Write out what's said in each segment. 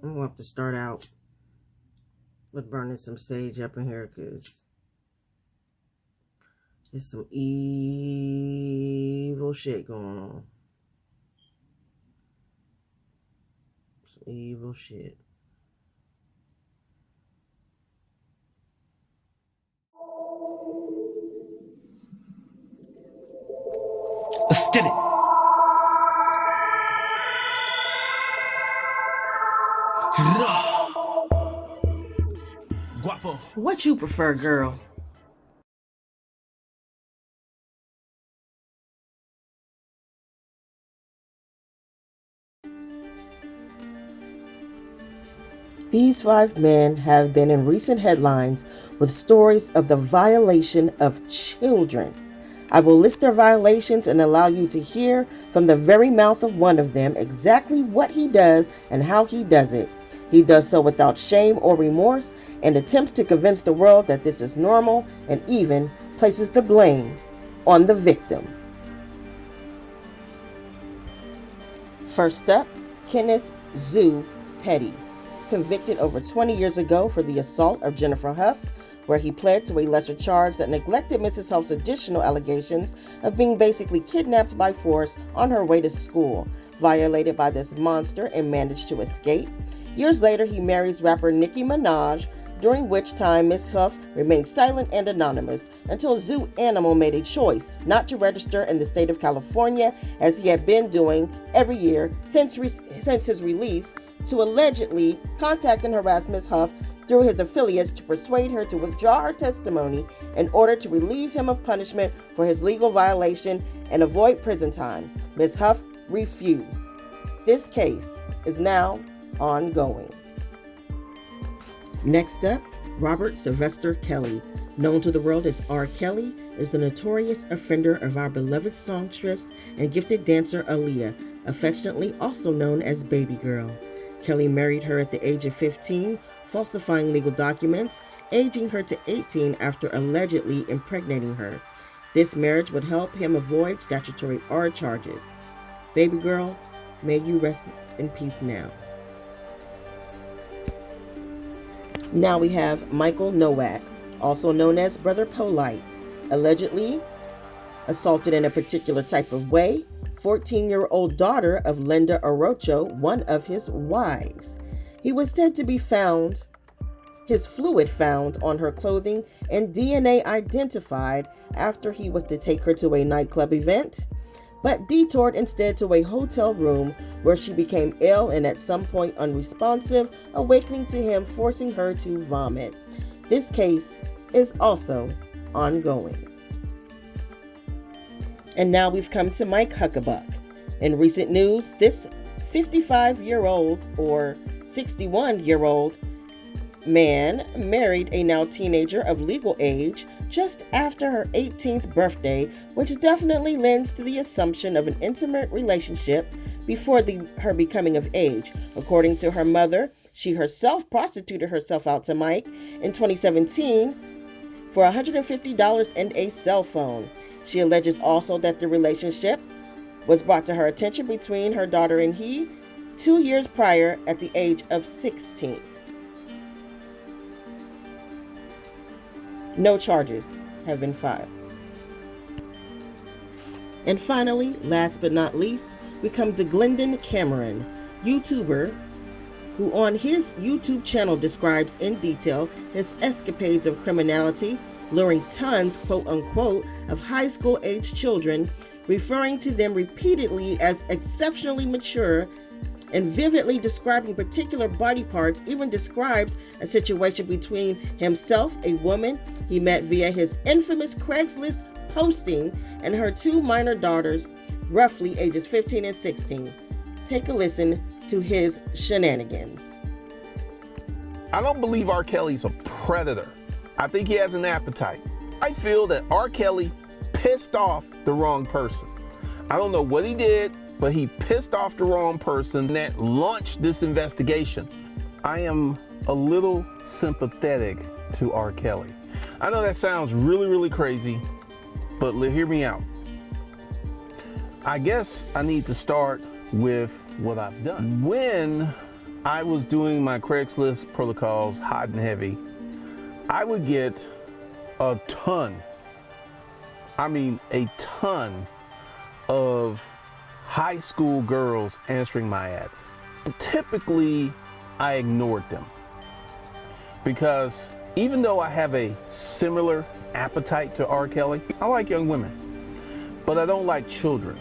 I'm going to have to start out with burning some sage up in here because there's some evil shit going on. Some evil shit. Let's get it. Guapo. What you prefer, girl? These 5 men have been in recent headlines with stories of the violation of children. I will list their violations and allow you to hear from the very mouth of one of them exactly what he does and how he does it. He does so without shame or remorse and attempts to convince the world that this is normal and even places the blame on the victim. First up, Kenneth Zoo Petty, convicted over 20 years ago for the assault of Jennifer Huff, where he pled to a lesser charge that neglected Mrs. Huff's additional allegations of being basically kidnapped by force on her way to school, violated by this monster, and managed to escape. Years later, he marries rapper Nicki Minaj, during which time Miss Huff remained silent and anonymous until Zoo Animal made a choice not to register in the state of California, as he had been doing every year since his release, to allegedly contact and harass Miss Huff through his affiliates to persuade her to withdraw her testimony in order to relieve him of punishment for his legal violation and avoid prison time. Miss Huff refused. This case is now ongoing. Next up, Robert Sylvester Kelly, known to the world as R. Kelly, is the notorious offender of our beloved songstress and gifted dancer Aaliyah, affectionately also known as Baby Girl. Kelly married her at the age of 15, falsifying legal documents, aging her to 18 after allegedly impregnating her. This marriage would help him avoid statutory R charges. Baby Girl, may you rest in peace now. Now we have Michael Nowak, also known as Brother Polite, allegedly assaulted in a particular type of way 14-year-old daughter of Linda Orocho, one of his wives. He was said to be found, his fluid found on her clothing and DNA identified after he was to take her to a nightclub event, but detoured instead to a hotel room where she became ill and at some point unresponsive, awakening to him, forcing her to vomit. This case is also ongoing. And now we've come to Mike Huckabuck. In recent news, this 55-year-old or 61-year-old man married a now teenager of legal age just after her 18th birthday, which definitely lends to the assumption of an intimate relationship before her becoming of age. According to her mother, she herself prostituted herself out to Mike in 2017 for $150 and a cell phone. She alleges also that the relationship was brought to her attention between her daughter and he 2 years prior at the age of 16. No charges have been filed. And finally, last but not least, we come to Glendon Cameron, YouTuber, who on his YouTube channel describes in detail his escapades of criminality, luring tons, quote unquote, of high school age children, referring to them repeatedly as exceptionally mature, and vividly describing particular body parts. Even describes a situation between himself, a woman he met via his infamous Craigslist posting, and her 2 minor daughters, roughly ages 15 and 16. Take a listen to his shenanigans. I don't believe R. Kelly's a predator. I think he has an appetite. I feel that R. Kelly pissed off the wrong person. I don't know what he did, but he pissed off the wrong person that launched this investigation. I am a little sympathetic to R. Kelly. I know that sounds really, really crazy, but hear me out. I guess I need to start with what I've done. When I was doing my Craigslist protocols hot and heavy, I would get a ton, I mean a ton of high school girls answering my ads. Typically, I ignored them because even though I have a similar appetite to R. Kelly, I like young women, but I don't like children.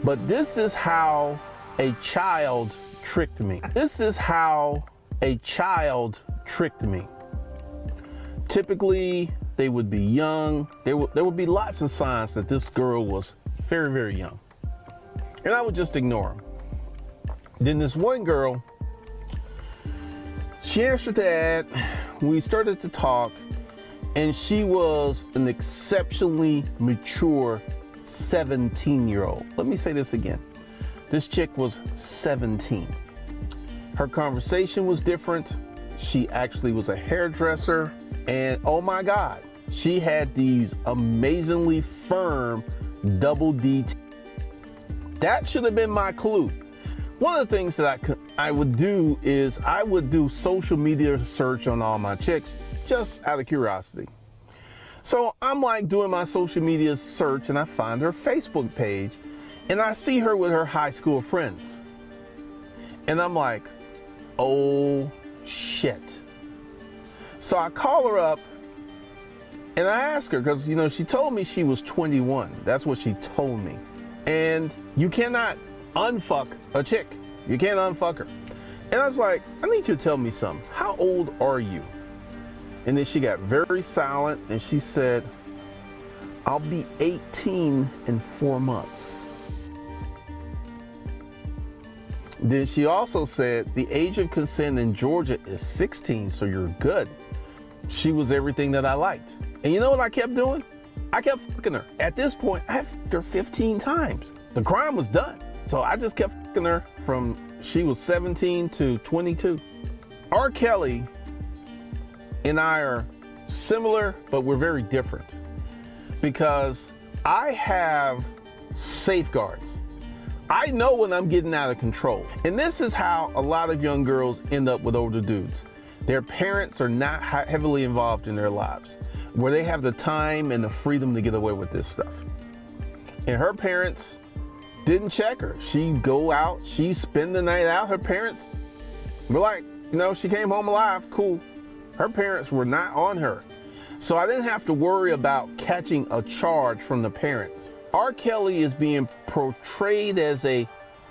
But this is how a child tricked me. This is how a child tricked me. Typically, they would be young. There would be lots of signs that this girl was very, very young. And I would just ignore them. Then this one girl, she answered the ad. We started to talk, and she was an exceptionally mature 17-year-old. Let me say this again. This chick was 17. Her conversation was different. She actually was a hairdresser, and oh my God, she had these amazingly firm double D. That should have been my clue. One of the things that I would do is I would do social media search on all my chicks just out of curiosity. So I'm like doing my social media search and I find her Facebook page and I see her with her high school friends. And I'm like, oh shit. So I call her up and I ask her, because she told me she was 21. That's what she told me. And you cannot unfuck a chick. You can't unfuck her. And I was like, I need you to tell me something. How old are you? And then she got very silent and she said, I'll be 18 in 4 months. Then she also said the age of consent in Georgia is 16, so you're good. She was everything that I liked. And you know what I kept doing? I kept fucking her. At this point, I fucked her 15 times. The crime was done. So I just kept fucking her from she was 17 to 22. R. Kelly and I are similar, but we're very different because I have safeguards. I know when I'm getting out of control. And this is how a lot of young girls end up with older dudes. Their parents are not heavily involved in their lives, where they have the time and the freedom to get away with this stuff. And her parents didn't check her. She'd go out, she'd spend the night out. Her parents were like, she came home alive, cool. Her parents were not on her. So I didn't have to worry about catching a charge from the parents. R. Kelly is being portrayed as a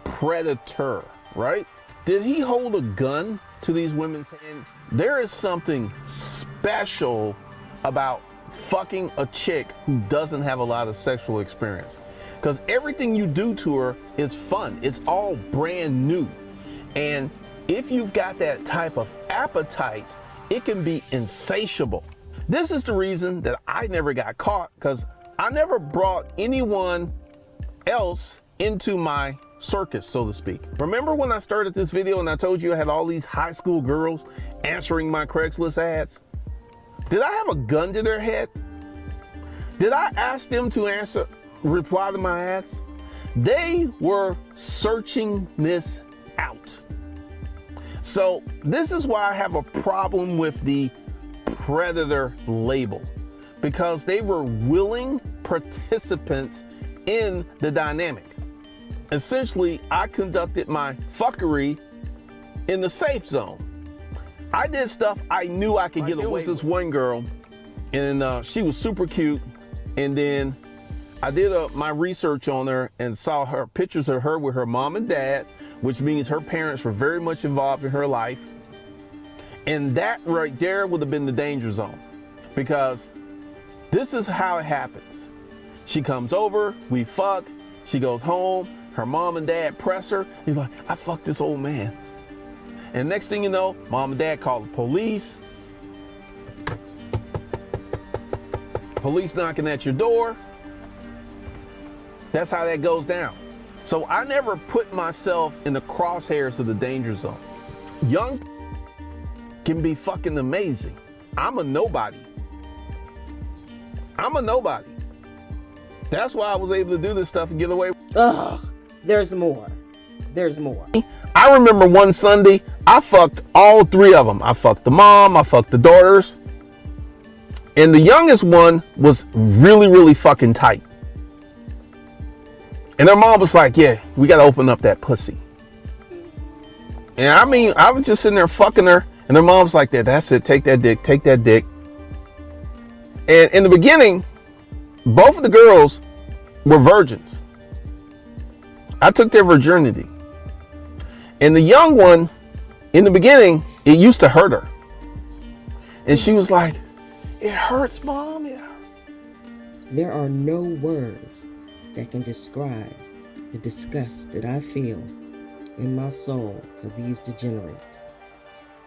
predator, right? Did he hold a gun to these women's hands? There is something special about fucking a chick who doesn't have a lot of sexual experience. Because everything you do to her is fun. It's all brand new. And if you've got that type of appetite, it can be insatiable. This is the reason that I never got caught, because I never brought anyone else into my circus, so to speak. Remember when I started this video and I told you I had all these high school girls answering my Craigslist ads? Did I have a gun to their head? Did I ask them to reply to my ads? They were searching this out. So this is why I have a problem with the predator label, because they were willing participants in the dynamic. Essentially, I conducted my fuckery in the safe zone. I did stuff I knew I could get away with. There was this one girl, and she was super cute. And then I did my research on her and saw her pictures of her with her mom and dad, which means her parents were very much involved in her life. And that right there would have been the danger zone, because this is how it happens. She comes over, we fuck, she goes home, her mom and dad press her. He's like, I fucked this old man. And next thing you know, mom and dad call the police. Police knocking at your door. That's how that goes down. So I never put myself in the crosshairs of the danger zone. Young can be fucking amazing. I'm a nobody. I'm a nobody. That's why I was able to do this stuff and get away. Ugh, there's more. There's more. I remember one Sunday, I fucked all three of them. I fucked the mom, I fucked the daughters. And the youngest one was really, really fucking tight. And their mom was like, yeah, we got to open up that pussy. And I mean, I was just sitting there fucking her. And their mom's like, that's it. Take that dick. Take that dick. And in the beginning, both of the girls were virgins. I took their virginity. And the young one, in the beginning, it used to hurt her. And she was like, it hurts, Mom. It hurts. There are no words that can describe the disgust that I feel in my soul for these degenerates.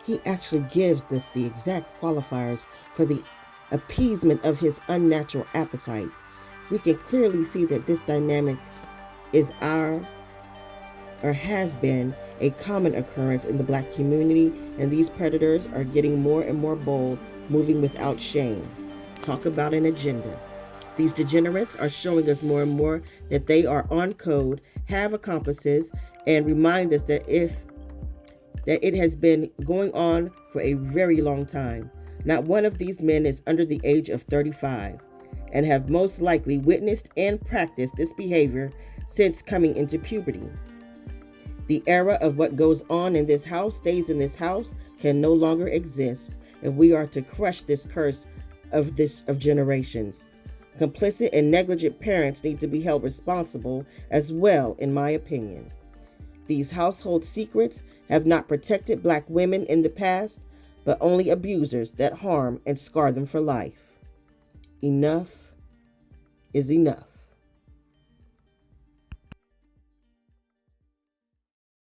He actually gives us the exact qualifiers for the appeasement of his unnatural appetite. We can clearly see that this dynamic is has been a common occurrence in the black community, and these predators are getting more and more bold, moving without shame. Talk about an agenda. These degenerates are showing us more and more that they are on code, have accomplices, and remind us that it has been going on for a very long time. Not one of these men is under the age of 35 and have most likely witnessed and practiced this behavior since coming into puberty. The era of what goes on in this house stays in this house can no longer exist, and we are to crush this curse of generations. Complicit and negligent parents need to be held responsible as well, in my opinion. These household secrets have not protected black women in the past, but only abusers that harm and scar them for life. Enough is enough.